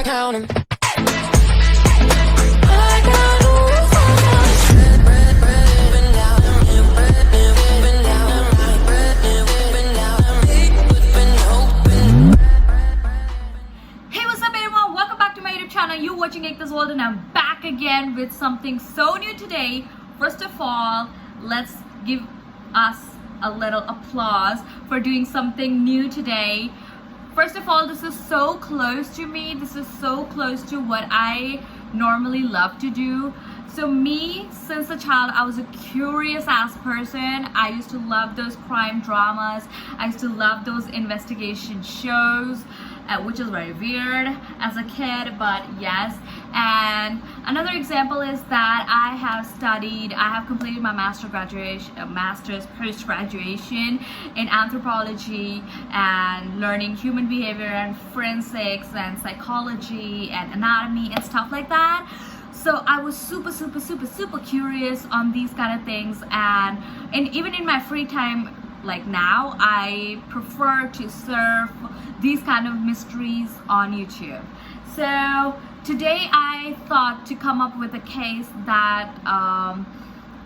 count 'em. You're watching This World and I'm back again with something so new today. First of all, let's give us a little applause for doing something new today. First of all, this is so close to me. This is so close to what I normally love to do. So me, since a child, I was a curious ass person. I used to love those crime dramas. I used to love those investigation shows, which is very weird as a kid, but yes. And another example is that I have completed my master's post-graduation in anthropology and learning human behavior and forensics and psychology and anatomy and stuff like that. So I was super curious on these kind of things, and even in my free time, like now, I prefer to surf these kind of mysteries on YouTube. So today I thought to come up with a case that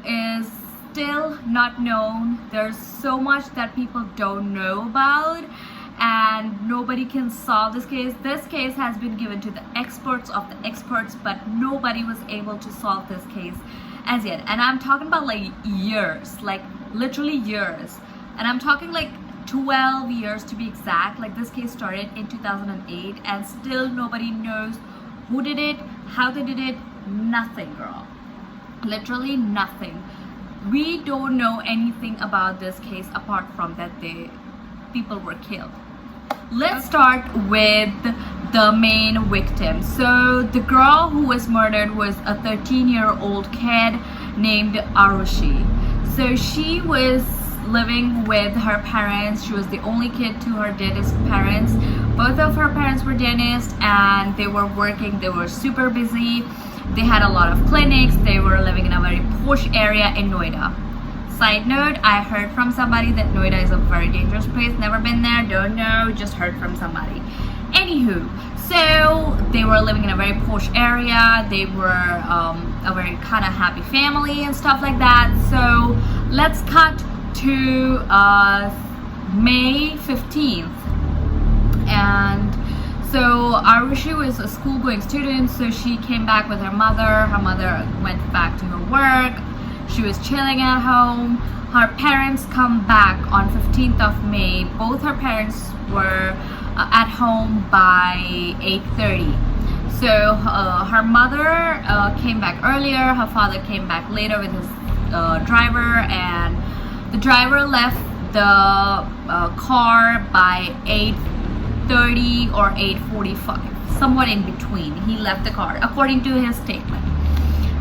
is still not known. There's so much that people don't know about, and nobody can solve this case. This case has been given to the experts of the experts, but nobody was able to solve this case as yet. And I'm talking about like years, like literally years. And I'm talking like 12 years to be exact. Like this case started in 2008 and still nobody knows who did it, how they did it, nothing, girl. Literally nothing. We don't know anything about this case apart from that people were killed. Let's start with the main victim. So the girl who was murdered was a 13-year-old kid named Arushi. So she was living with her parents. She was the only kid to her dentist parents. Both of her parents were dentists and they were working. They were super busy. They had a lot of clinics. They were living in a very posh area in Noida. Side note, I heard from somebody that Noida is a very dangerous place. Never been there, don't know, just heard from somebody. Anywho, so they were living in a very posh area. They were a very kind of happy family and stuff like that. So let's cut to May 15th. And so Arushi was a school-going student, so she came back with her mother. Her mother went back to her work. She was chilling at home. Her parents come back on 15th of May. Both her parents were at home by 8:30. So her mother came back earlier. Her father came back later with his driver, and the driver left the car by 8:30 or 8:45, somewhat in between. He left the car, according to his statement.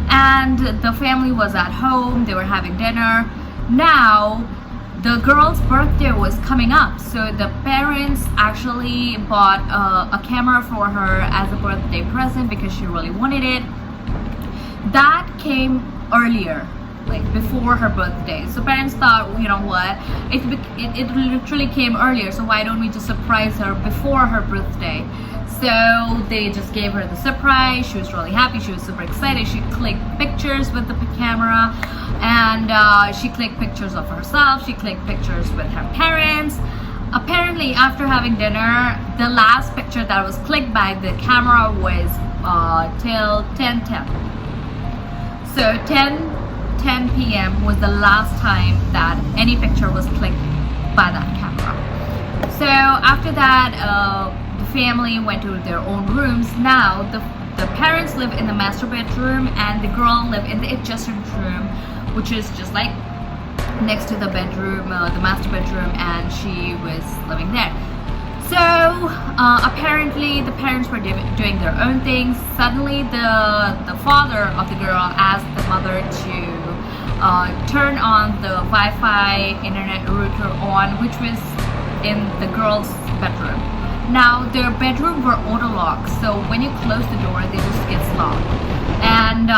And the family was at home. They were having dinner. Now the girl's birthday was coming up, so the parents actually bought a camera for her as a birthday present because she really wanted it. That came earlier, like before her birthday. So parents thought, you know what, it literally came earlier, so why don't we just surprise her before her birthday? So they just gave her the surprise. She was really happy. She was super excited. She clicked pictures with the camera, and she clicked pictures of herself. She clicked pictures with her parents. Apparently, after having dinner, the last picture that was clicked by the camera was till 10:10. So 10 p.m. was the last time that any picture was clicked by that camera. So after that, the family went to their own rooms. Now the parents live in the master bedroom and the girl lived in the adjacent room, which is just like next to the bedroom, the master bedroom, and she was living there. So apparently the parents were doing their own things. Suddenly the father of the girl asked the mother to turn on the Wi-Fi internet router on, which was in the girl's bedroom. Now their bedroom were auto locked, so when you close the door they just get locked, and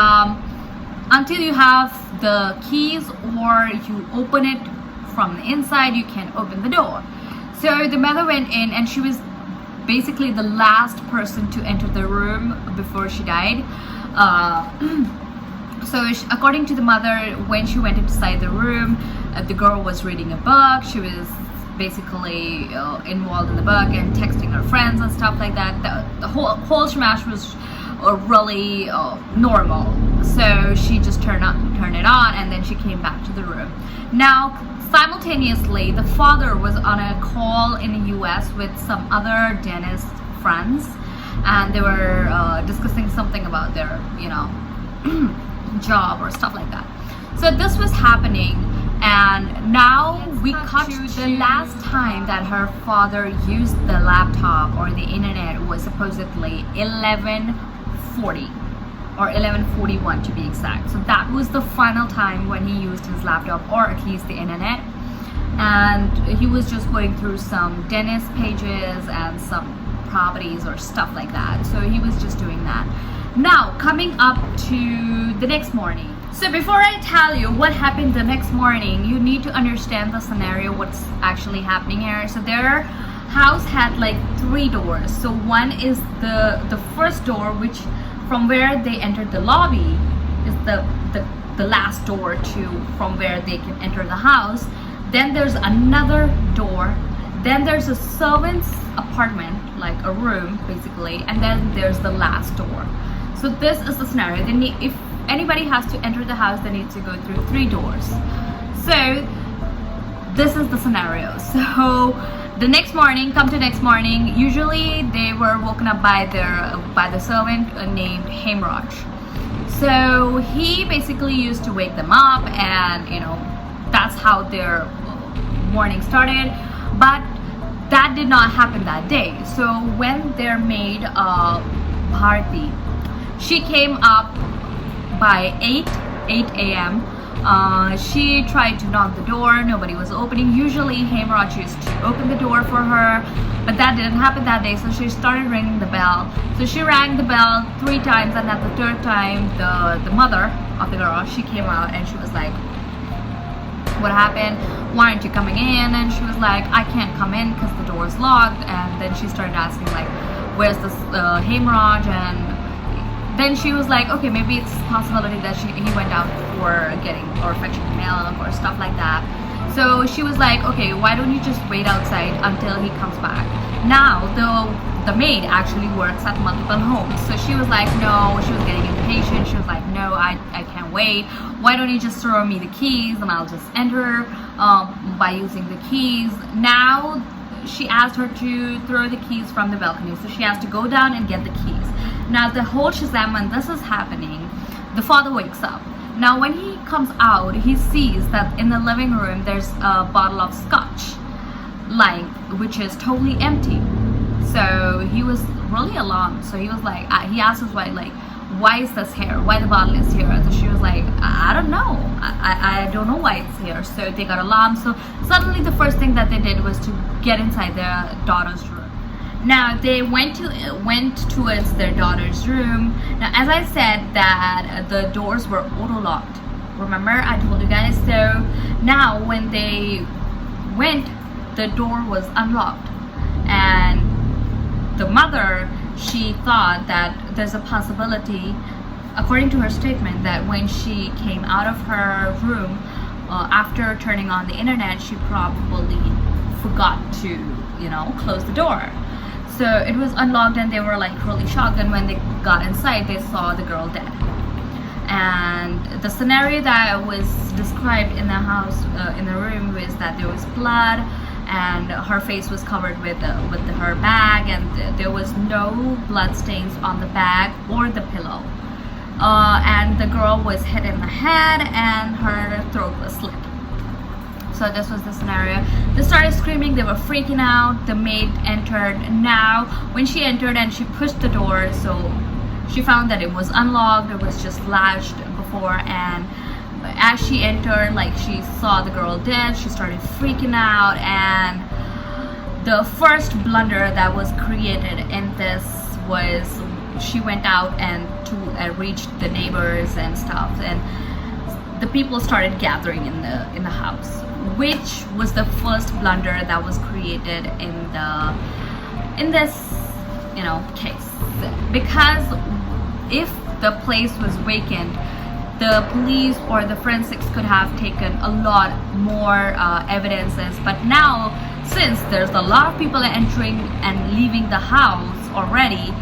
until you have the keys or you open it from the inside, you can open the door. So the mother went in and she was basically the last person to enter the room before she died. So according to the mother, when she went inside the room, the girl was reading a book. She was basically involved in the book and texting her friends and stuff like that. The whole smash was really normal. So she just turned it on, and then she came back to the room. Now simultaneously, the father was on a call in the US with some other dentist friends, and they were discussing something about their, you know, job or stuff like that. So this was happening, and now we cut to the last time that her father used the laptop or the internet was supposedly 11:40 or 11:41 to be exact. So that was the final time when he used his laptop, or at least the internet, and he was just going through some dentist pages and some properties or stuff like that. So he was just doing that. Now coming up to the next morning. So before I tell you what happened the next morning, you need to understand the scenario, what's actually happening here. So their house had like 3 doors. So one is the first door, which from where they entered the lobby is the last door to from where they can enter the house. Then there's another door. Then there's a servant's apartment, like a room basically, and then there's the last door. So this is the scenario. They need, if anybody has to enter the house, they need to go through 3 doors. So this is the scenario. So the next morning, usually they were woken up by the servant named Hemraj. So he basically used to wake them up, and you know, that's how their morning started. But that did not happen that day. So when their maid Bharti, she came up by 8 a.m. She tried to knock the door. Nobody was opening. Usually Hemraj used to open the door for her, but that didn't happen that day. So she started ringing the bell. So she rang the bell 3 times, and at the 3rd time, the mother of the girl, she came out and she was like, what happened? Why aren't you coming in? And she was like, I can't come in because the door is locked. And then she started asking like, where's this Hemraj? And then she was like, okay, maybe it's a possibility that he went out for getting or fetching milk or stuff like that. So she was like, okay, why don't you just wait outside until he comes back? Now the maid actually works at multiple homes, so she was like, no, she was getting impatient. She was like, no, I can't wait. Why don't you just throw me the keys and I'll just enter by using the keys. Now she asked her to throw the keys from the balcony, so she has to go down and get the keys. Now the whole Shazam, when this is happening, the father wakes up. Now when he comes out, he sees that in the living room there's a bottle of scotch lying, which is totally empty. So he was really alarmed. So he was like, he asked his wife like, why is this here? Why the bottle is here? So she was like, I don't know. I don't know why it's here. So they got alarmed. So suddenly the first thing that they did was to get inside their daughter's room. Now they went towards their daughter's room. Now as I said that the doors were auto-locked. Remember I told you guys? So now when they went, the door was unlocked. And the mother, she thought that there's a possibility, according to her statement, that when she came out of her room after turning on the internet, she probably forgot to, you know, close the door. So it was unlocked, and they were like really shocked. And when they got inside, they saw the girl dead. And the scenario that was described in the house, in the room, was that there was blood, and her face was covered with her bag, and there was no blood stains on the bag or the pillow. And the girl was hit in the head, and her throat was slit. So this was the scenario. They started screaming, they were freaking out. The maid entered. Now when she entered and she pushed the door, so she found that it was unlocked, it was just latched before, and as she entered, like, she saw the girl dead, she started freaking out. And the first blunder that was created in this was she went out and reached the neighbors and stuff, and the people started gathering in the house, which was the first blunder that was created in this case, because if the place was vacant, the police or the forensics could have taken a lot more evidences. But now, since there's a lot of people entering and leaving the house already,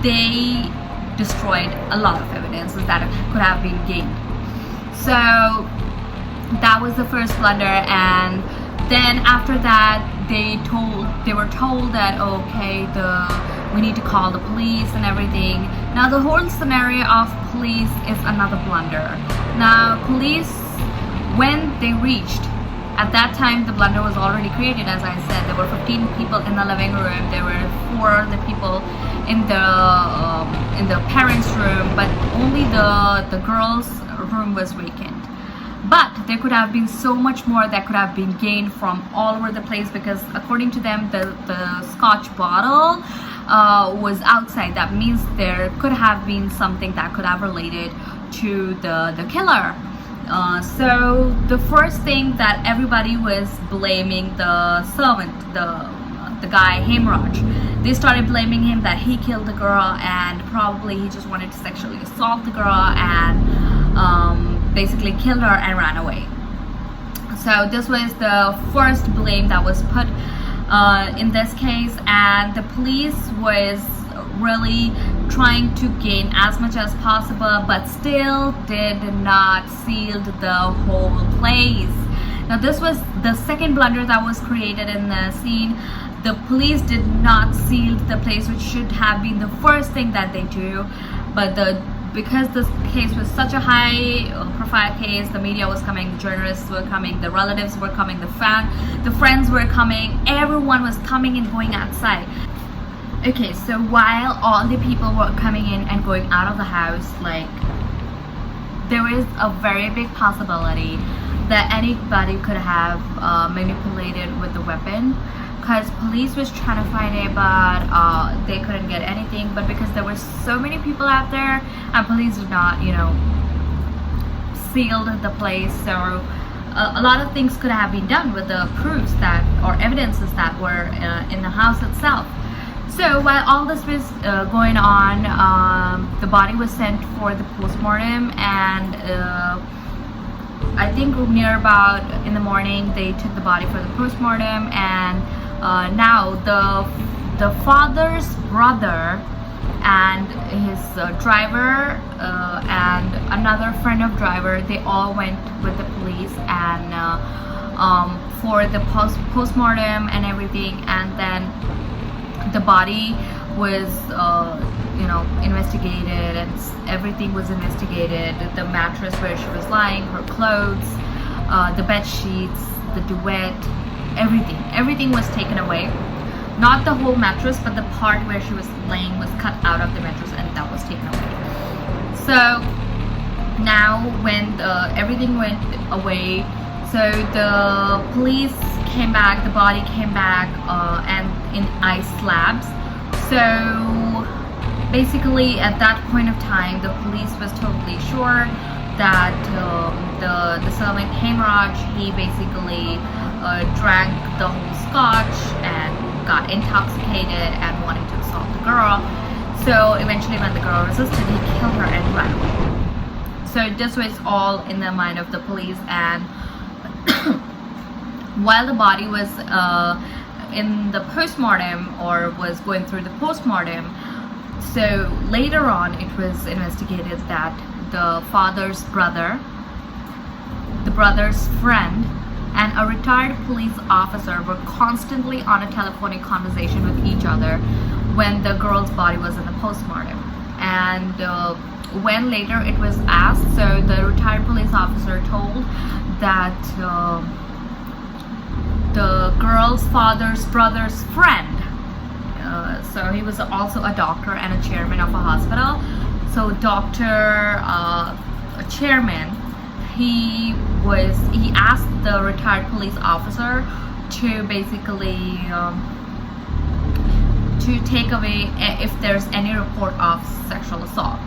they destroyed a lot of evidences that could have been gained. So that was the first blunder. And then after that, they were told that okay, we need to call the police and everything. Now the whole scenario of police is another blunder. Now police, when they reached, at that time the blunder was already created. As I said, there were 15 people in the living room, there were 4 of the people in the parents' room, but only the girls' room was vacant. But there could have been so much more that could have been gained from all over the place, because according to them, the scotch bottle was outside. That means there could have been something that could have related to the killer. So the first thing that everybody was blaming the servant, the guy Hemraj. They started blaming him that he killed the girl, and probably he just wanted to sexually assault the girl and basically killed her and ran away. So this was the first blame that was put in this case, and the police was really trying to gain as much as possible, but still did not seal the whole place. Now this was the second blunder that was created in the scene. The police did not seal the place, which should have been the first thing that they do, but because this case was such a high profile case, the media was coming, the journalists were coming, the relatives were coming, the friends were coming, everyone was coming and going outside. Okay, so while all the people were coming in and going out of the house, like, there is a very big possibility that anybody could have manipulated with the weapon, because police was trying to find it, but they couldn't get anything. But because there were so many people out there, and police did not, sealed the place, so a lot of things could have been done with the proofs that, or evidences that were in the house itself. So while all this was going on, the body was sent for the postmortem, and I think near about in the morning they took the body for the postmortem. And now the father's brother and his driver and another friend of driver, they all went with the police and for the postmortem and everything. And then the body was investigated, and everything was investigated. The mattress where she was lying, her clothes, the bed sheets, the duvet, everything was taken away. Not the whole mattress, but the part where she was laying was cut out of the mattress, and that was taken away. So now when everything went away, so the police came back, the body came back and in ice slabs. So basically at that point of time, the police was totally sure that the servant Hemraj, he basically drank the whole scotch and got intoxicated and wanted to assault the girl. So eventually when the girl resisted, he killed her and ran away. So this was all in the mind of the police. And while the body was in the postmortem, or was going through the postmortem, so later on it was investigated that the father's brother, the brother's friend, and a retired police officer were constantly on a telephonic conversation with each other when the girl's body was in the postmortem. And when later it was asked, so the retired police officer told that the girl's father's brother's friend, so he was also a doctor and a chairman of a hospital. So a chairman, he asked the retired police officer to basically to take away if there's any report of sexual assault,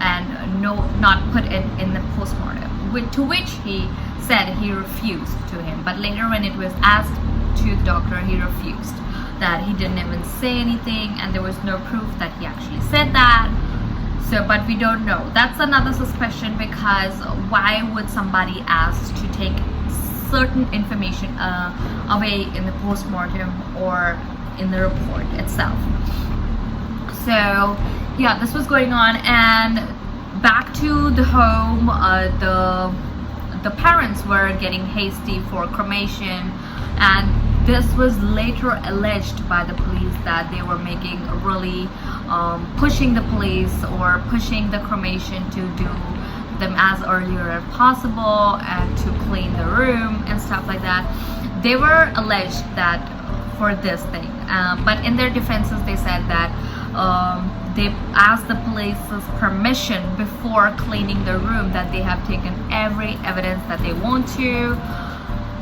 and not put it in the postmortem, to which he said he refused to him. But later when it was asked to the doctor, he refused that he didn't even say anything, and there was no proof that he actually said that. So, but we don't know. That's another suspicion, because why would somebody ask to take certain information away in the postmortem or in the report itself? So yeah, this was going on, and back to the home, the parents were getting hasty for cremation, and this was later alleged by the police that they were making really pushing the police or pushing the cremation to do them as earlier as possible and to clean the room and stuff like that. They were alleged that for this thing, but in their defenses they said that they asked the police's permission before cleaning the room, that they have taken every evidence that they want to,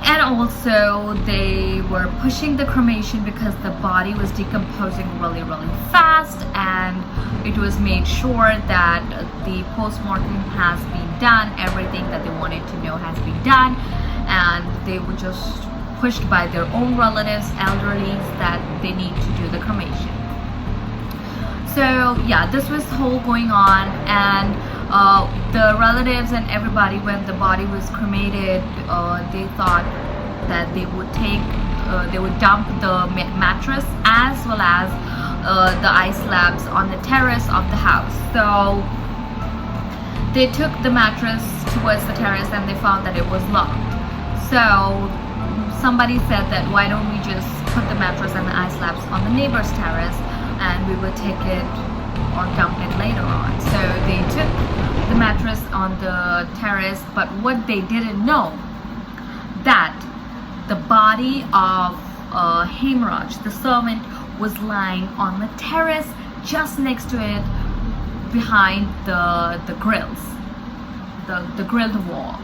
and also they were pushing the cremation because the body was decomposing really fast, and it was made sure that the postmortem has been done, everything that they wanted to know has been done, and they were just pushed by their own relatives, elderlies, that they need to do the cremation. So yeah, this was whole going on, and the relatives and everybody, when the body was cremated, they thought that they would dump the mattress as well as the ice slabs on the terrace of the house. So they took the mattress towards the terrace, and they found that it was locked. So somebody said that why don't we just put the mattress and the ice slabs on the neighbor's terrace, and we will take it or dump it later on. So they took the mattress on the terrace, but what they didn't know, that the body of Hemraj, the servant, was lying on the terrace just next to it, behind the grills, the grilled wall.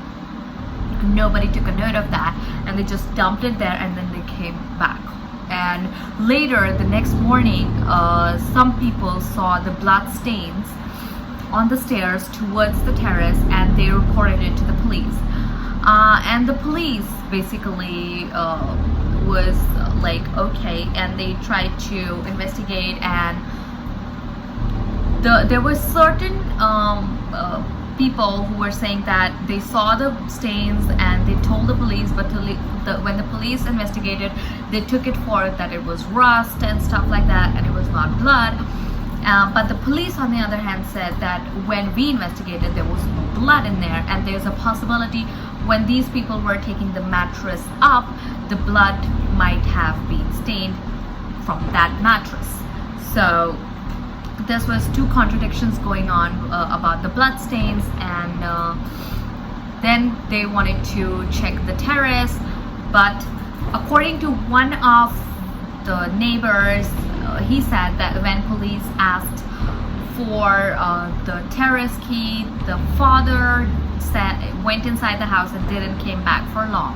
Nobody took a note of that, and they just dumped it there, and then they came back. And later, the next morning, some people saw the blood stains on the stairs towards the terrace, and they reported it to the police. And the police basically was like, okay, and they tried to investigate, and there were certain people who were saying that they saw the stains and they told the police, but when the police investigated, they took it for that it was rust and stuff like that, and it was not blood. But the police, on the other hand, said that when we investigated, there was no blood in there, and there's a possibility when these people were taking the mattress up, the blood might have been stained from that mattress. So this was two contradictions going on about the blood stains, and then they wanted to check the terrace, but according to one of the neighbors, he said that when police asked for the terrace key, the father went inside the house and didn't came back for long,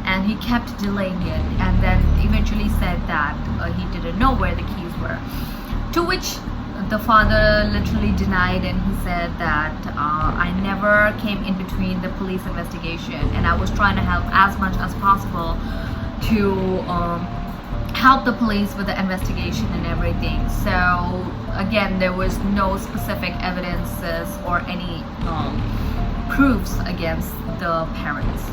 and he kept delaying it, and then eventually said that he didn't know where the keys were, to which the father literally denied, and he said that I never came in between the police investigation, and I was trying to help as much as possible to help the police with the investigation and everything. So again, there was no specific evidences or any proofs against the parents.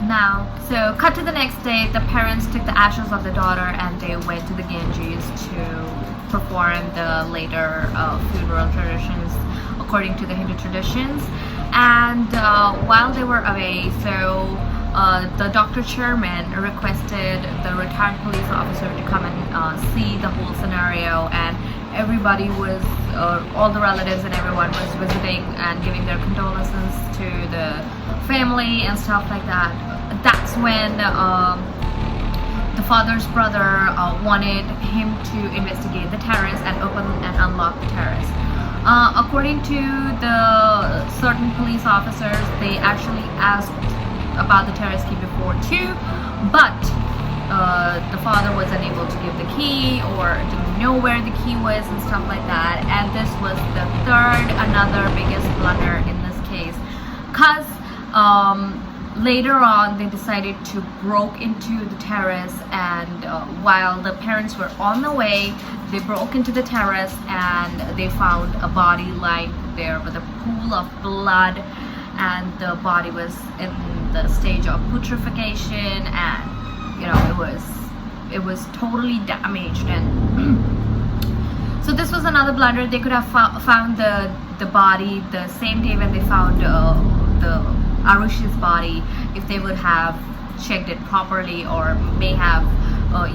Now, so cut to the next day, the parents took the ashes of the daughter and they went to the Ganges to perform the later funeral traditions according to the Hindu traditions. And while they were away, so the Dr. Chairman requested the retired police officer to come and see the whole scenario, and everybody was, all the relatives and everyone was visiting and giving their condolences to the family and stuff like that. That's when the father's brother wanted him to investigate the terrace and open and unlock the terrace. According to the certain police officers, they actually asked about the terrace key before too, but the father was unable to give the key or didn't know where the key was and stuff like that. And this was the another biggest blunder in this case, because later on, they decided to broke into the terrace, and while the parents were on the way, they broke into the terrace and they found a body lying there with a pool of blood, and the body was in the stage of putrefaction, and you know, it was totally damaged. And so this was another blunder. They could have found the body the same day when they found the Arushi's body, if they would have checked it properly, or may have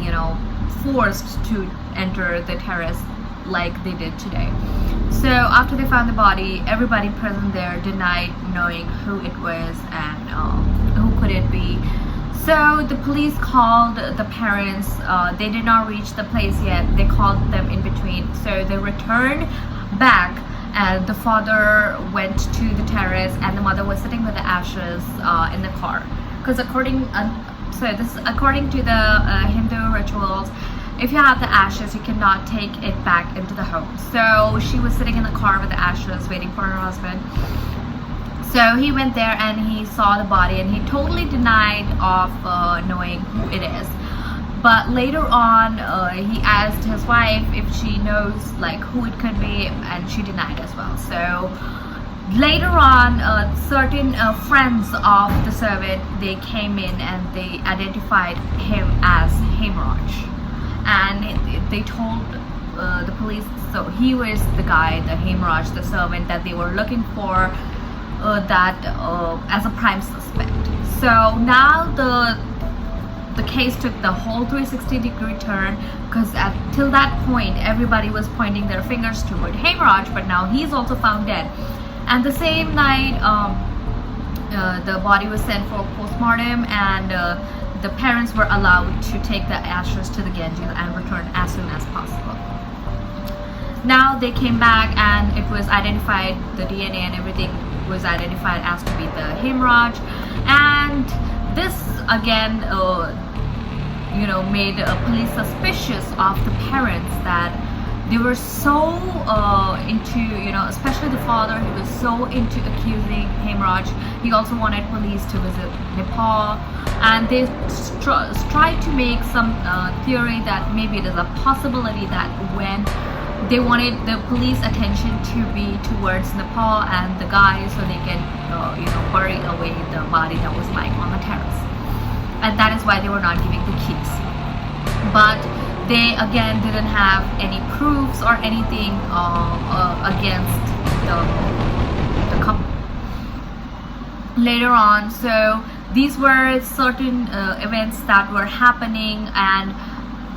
you know, forced to enter the terrace like they did today. So after they found the body, everybody present there denied knowing who it was and who could it be. So the police called the parents. They did not reach the place yet. They called them in between. So they returned back, and the father went to the terrace, and the mother was sitting with the ashes in the car. Because according to the Hindu rituals, if you have the ashes, you cannot take it back into the home. So she was sitting in the car with the ashes, waiting for her husband. So he went there and he saw the body, and he totally denied of knowing who it is. But later on, he asked his wife if she knows like who it could be, and she denied as well. So later on, certain friends of the servant, they came in and they identified him as Hemraj, and they told the police. So he was the guy, the Hemraj, the servant that they were looking for, that as a prime suspect. So now the case took the whole 360-degree turn, because till that point everybody was pointing their fingers toward Hemraj, but now he's also found dead. And the same night, the body was sent for postmortem, and the parents were allowed to take the ashes to the Ganges and return as soon as possible. Now they came back, and it was identified, the DNA and everything was identified as to be the Hemraj. And this again you know, made police suspicious of the parents, that they were so into, you know, especially the father, he was so into accusing Hemraj. He also wanted police to visit Nepal, and they tried to make some theory that maybe there's a possibility that when they wanted the police attention to be towards Nepal and the guy, so they can you know, bury away the body that was lying on the terrace, and that is why they were not giving the keys. But they again didn't have any proofs or anything against the couple. Later on, so these were certain events that were happening, and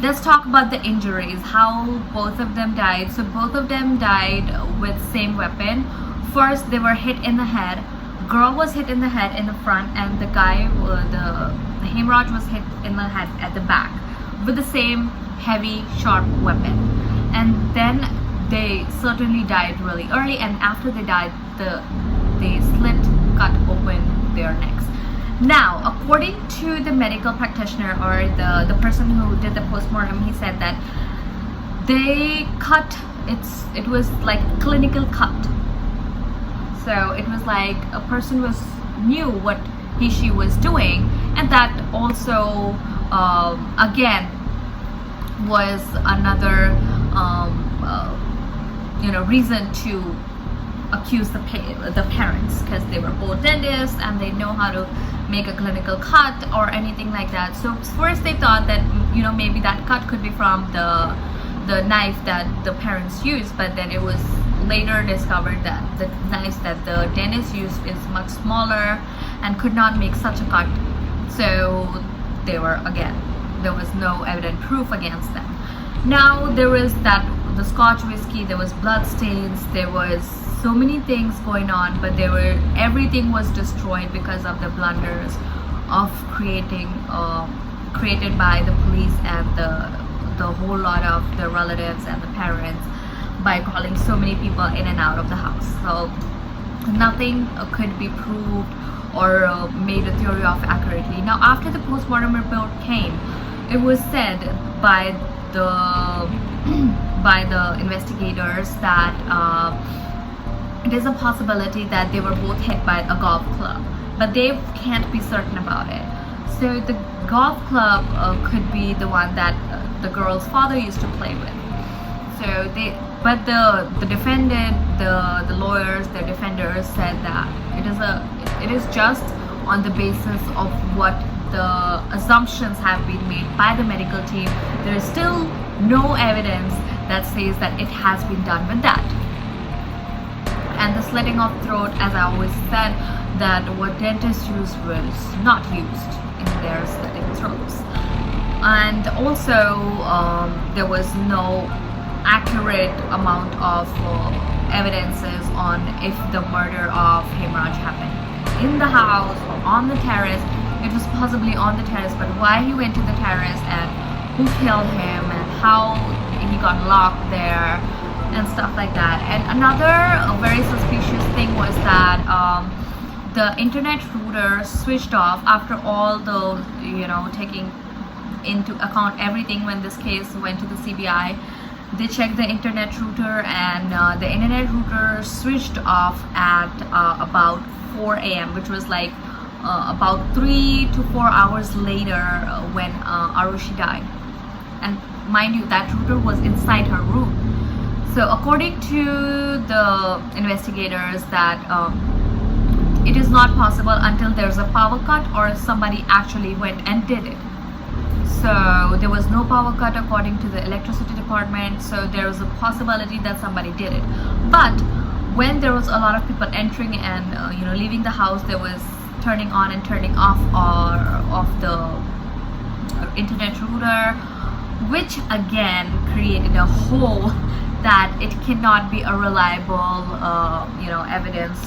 let's talk about the injuries, how both of them died. So both of them died with same weapon. First, they were hit in the head. Girl was hit in the head in the front, and the guy, the Hemraj, was hit in the head at the back with the same heavy, sharp weapon. And then they certainly died really early, and after they died, they cut open their necks. Now, according to the medical practitioner, or the person who did the postmortem, he said that they cut, it was like clinical cut. So it was like a person knew what she was doing, and that also again was another you know, reason to accuse the parents, because they were both dentists and they know how to make a clinical cut or anything like that. So first they thought that, you know, maybe that cut could be from the knife that the parents used, but then it was later discovered that the knife that the dentist used is much smaller and could not make such a cut. So there was no evident proof against them. Now there was the Scotch whiskey, there was blood stains, there was so many things going on, but everything was destroyed because of the blunders of created by the police and the whole lot of the relatives and the parents, by calling so many people in and out of the house. So nothing could be proved or made a theory of accurately. Now after the postmortem report came, it was said by the investigators that it is a possibility that they were both hit by a golf club. but they can't be certain about it. So the golf club could be the one that the girl's father used to play with. So but the defendant, the lawyers, the defenders said that it is just on the basis of what the assumptions have been made by the medical team. There is still no evidence that says that it has been done with that. And the slitting of throat, as I always said, that what dentists used was not used in their slitting throats. And also there was no accurate amount of evidences on if the murder of Hemraj happened in the house or on the terrace. It was possibly on the terrace, but why he went to the terrace and who killed him and how he got locked there and stuff like that. And another very suspicious thing was that the internet router switched off after all the, taking into account everything. When this case went to the CBI, they checked the internet router, and the internet router switched off at about 4 a.m., which was like about 3 to 4 hours later when Arushi died. And mind you, that router was inside her room. So according to the investigators, that it is not possible until there's a power cut or somebody actually went and did it. So there was no power cut according to the electricity department, so there was a possibility that somebody did it. But when there was a lot of people entering and leaving the house, there was turning on and turning off of the internet router, which again created a hole that it cannot be a reliable evidence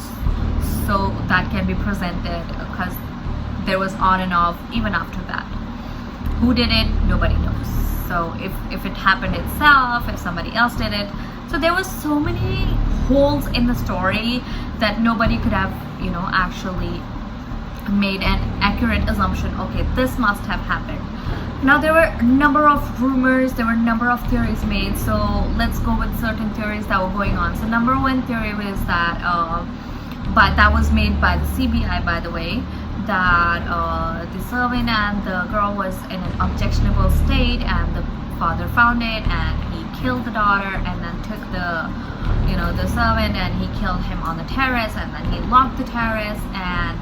so that can be presented, because there was on and off even after that. Who did it? Nobody knows. So if it happened itself, if somebody else did it. So there was so many holes in the story that nobody could have actually made an accurate assumption, okay, this must have happened. Now there were a number of rumors, there were a number of theories made, so let's go with certain theories that were going on. So number one theory was that but that was made by the CBI, by the way, that the servant and the girl was in an objectionable state, and the father found it and he killed the daughter, and then took the servant and he killed him on the terrace, and then he locked the terrace and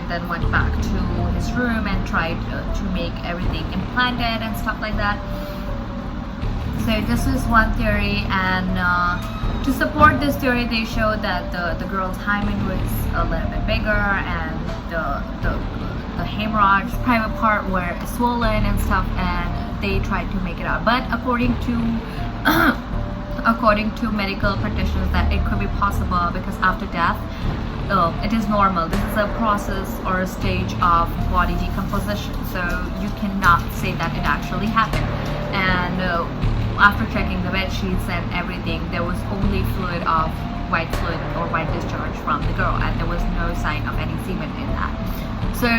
then went back to his room and tried to make everything implanted and stuff like that. So this is one theory, and to support this theory, they showed that the girl's hymen was a little bit bigger, and the hemorrhage private part were swollen and stuff, and they tried to make it out. But according to medical practitioners, that it could be possible because after death, it is normal. This is a process or a stage of body decomposition, so you cannot say that it actually happened. And after checking the bed sheets and everything, there was only white fluid or white discharge from the girl, and there was no sign of any semen in that. So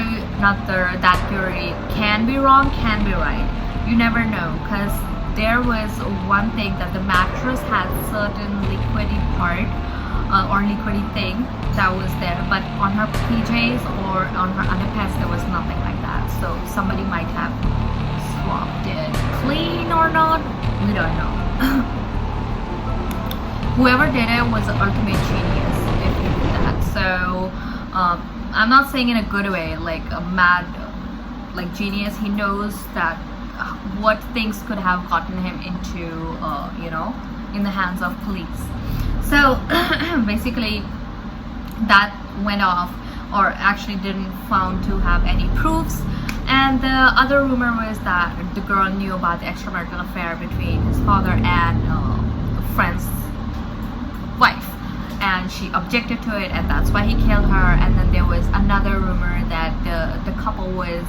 that theory can be wrong, can be right. You never know, because there was one thing that the mattress had certain liquidy part or liquidy thing that was there, but on her PJs or on her underpants there was nothing like that. So somebody might have swapped it clean or not, we don't know. Whoever did it was the ultimate genius if he did that. So I'm not saying in a good way, like a mad genius. He knows that what things could have gotten him into in the hands of police. So basically that went off, or actually didn't found to have any proofs. And the other rumor was that the girl knew about the extramarital affair between his father and a friend's wife, and she objected to it, and that's why he killed her. And then there was another rumor that the couple was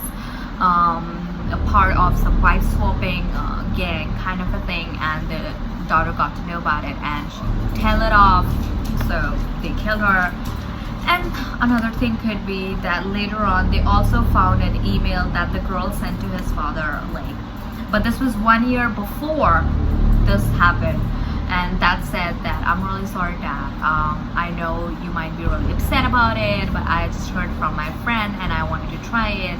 a part of some wife swapping gang kind of a thing, and the daughter got to know about it and she tailed it off, so they killed her. And another thing could be that later on they also found an email that the girl sent to his father, but this was 1 year before this happened, and that said that I'm really sorry, Dad. I know you might be really upset about it, but I just heard from my friend and I wanted to try it.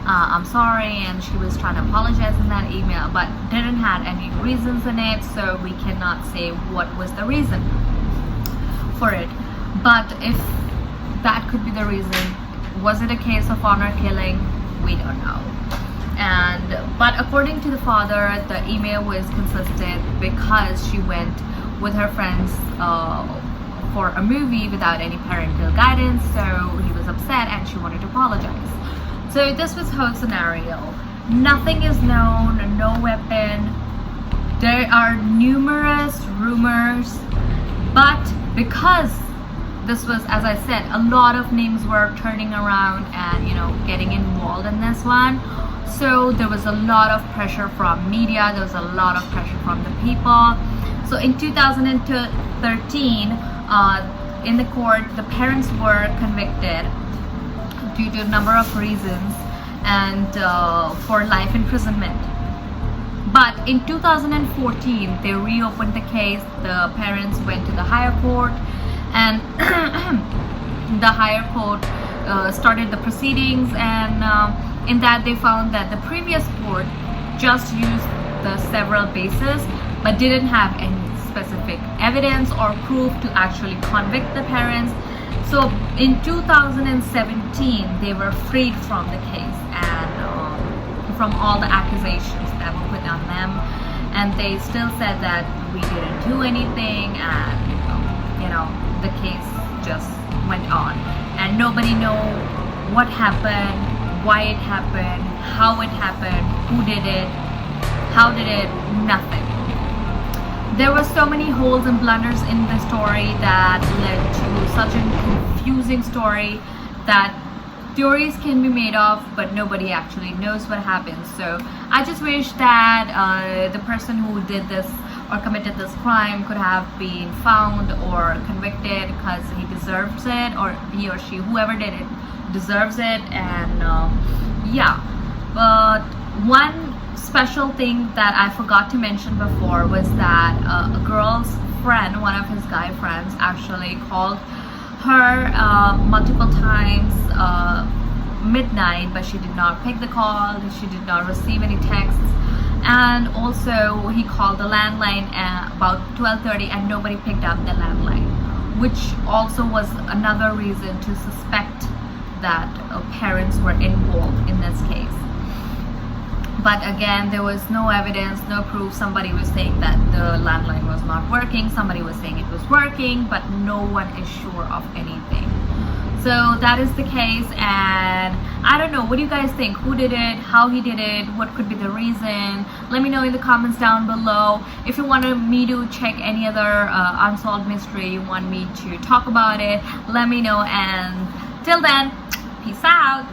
I'm sorry. And she was trying to apologize in that email, but didn't have any reasons in it, so we cannot say what was the reason for it. But if that could be the reason, was it a case of honor killing? We don't know. But according to the father, the email was consistent because she went with her friends for a movie without any parental guidance, so he was upset and she wanted to apologize. So this was her scenario. Nothing is known, no weapon. There are numerous rumors, but because this was, as I said, a lot of names were turning around and, you know, getting involved in this one. So there was a lot of pressure from media, there was a lot of pressure from the people. So in 2013, in the court, the parents were convicted due to a number of reasons and for life imprisonment. But in 2014, they reopened the case. The parents went to the higher court, and the higher court started the proceedings, and in that they found that the previous court just used the several bases but didn't have any specific evidence or proof to actually convict the parents. So in 2017 they were freed from the case and from all the accusations that were put on them, and they still said that we didn't do anything, and you know, the case just went on and nobody know what happened, why it happened, how it happened, who did it, how did it, nothing. There were so many holes and blunders in the story that led to such a confusing story that theories can be made of, but nobody actually knows what happened. So I just wish that the person who did this or committed this crime could have been found or convicted, because he deserves it, or he or she, whoever did it, deserves it. And yeah, but one special thing that I forgot to mention before was that a girl's friend, one of his guy friends, actually called her multiple times midnight, but she did not pick the call, she did not receive any texts. And also he called the landline about 12:30 and nobody picked up the landline, which also was another reason to suspect that parents were involved in this case. But again, there was no evidence, no proof. Somebody was saying that the landline was not working, somebody was saying it was working, but no one is sure of anything. So that is the case, and I don't know, what do you guys think? Who did it? How he did it? What could be the reason? Let me know in the comments down below. If you wanted me to check any other unsolved mystery, you want me to talk about it, let me know. And till then, peace out.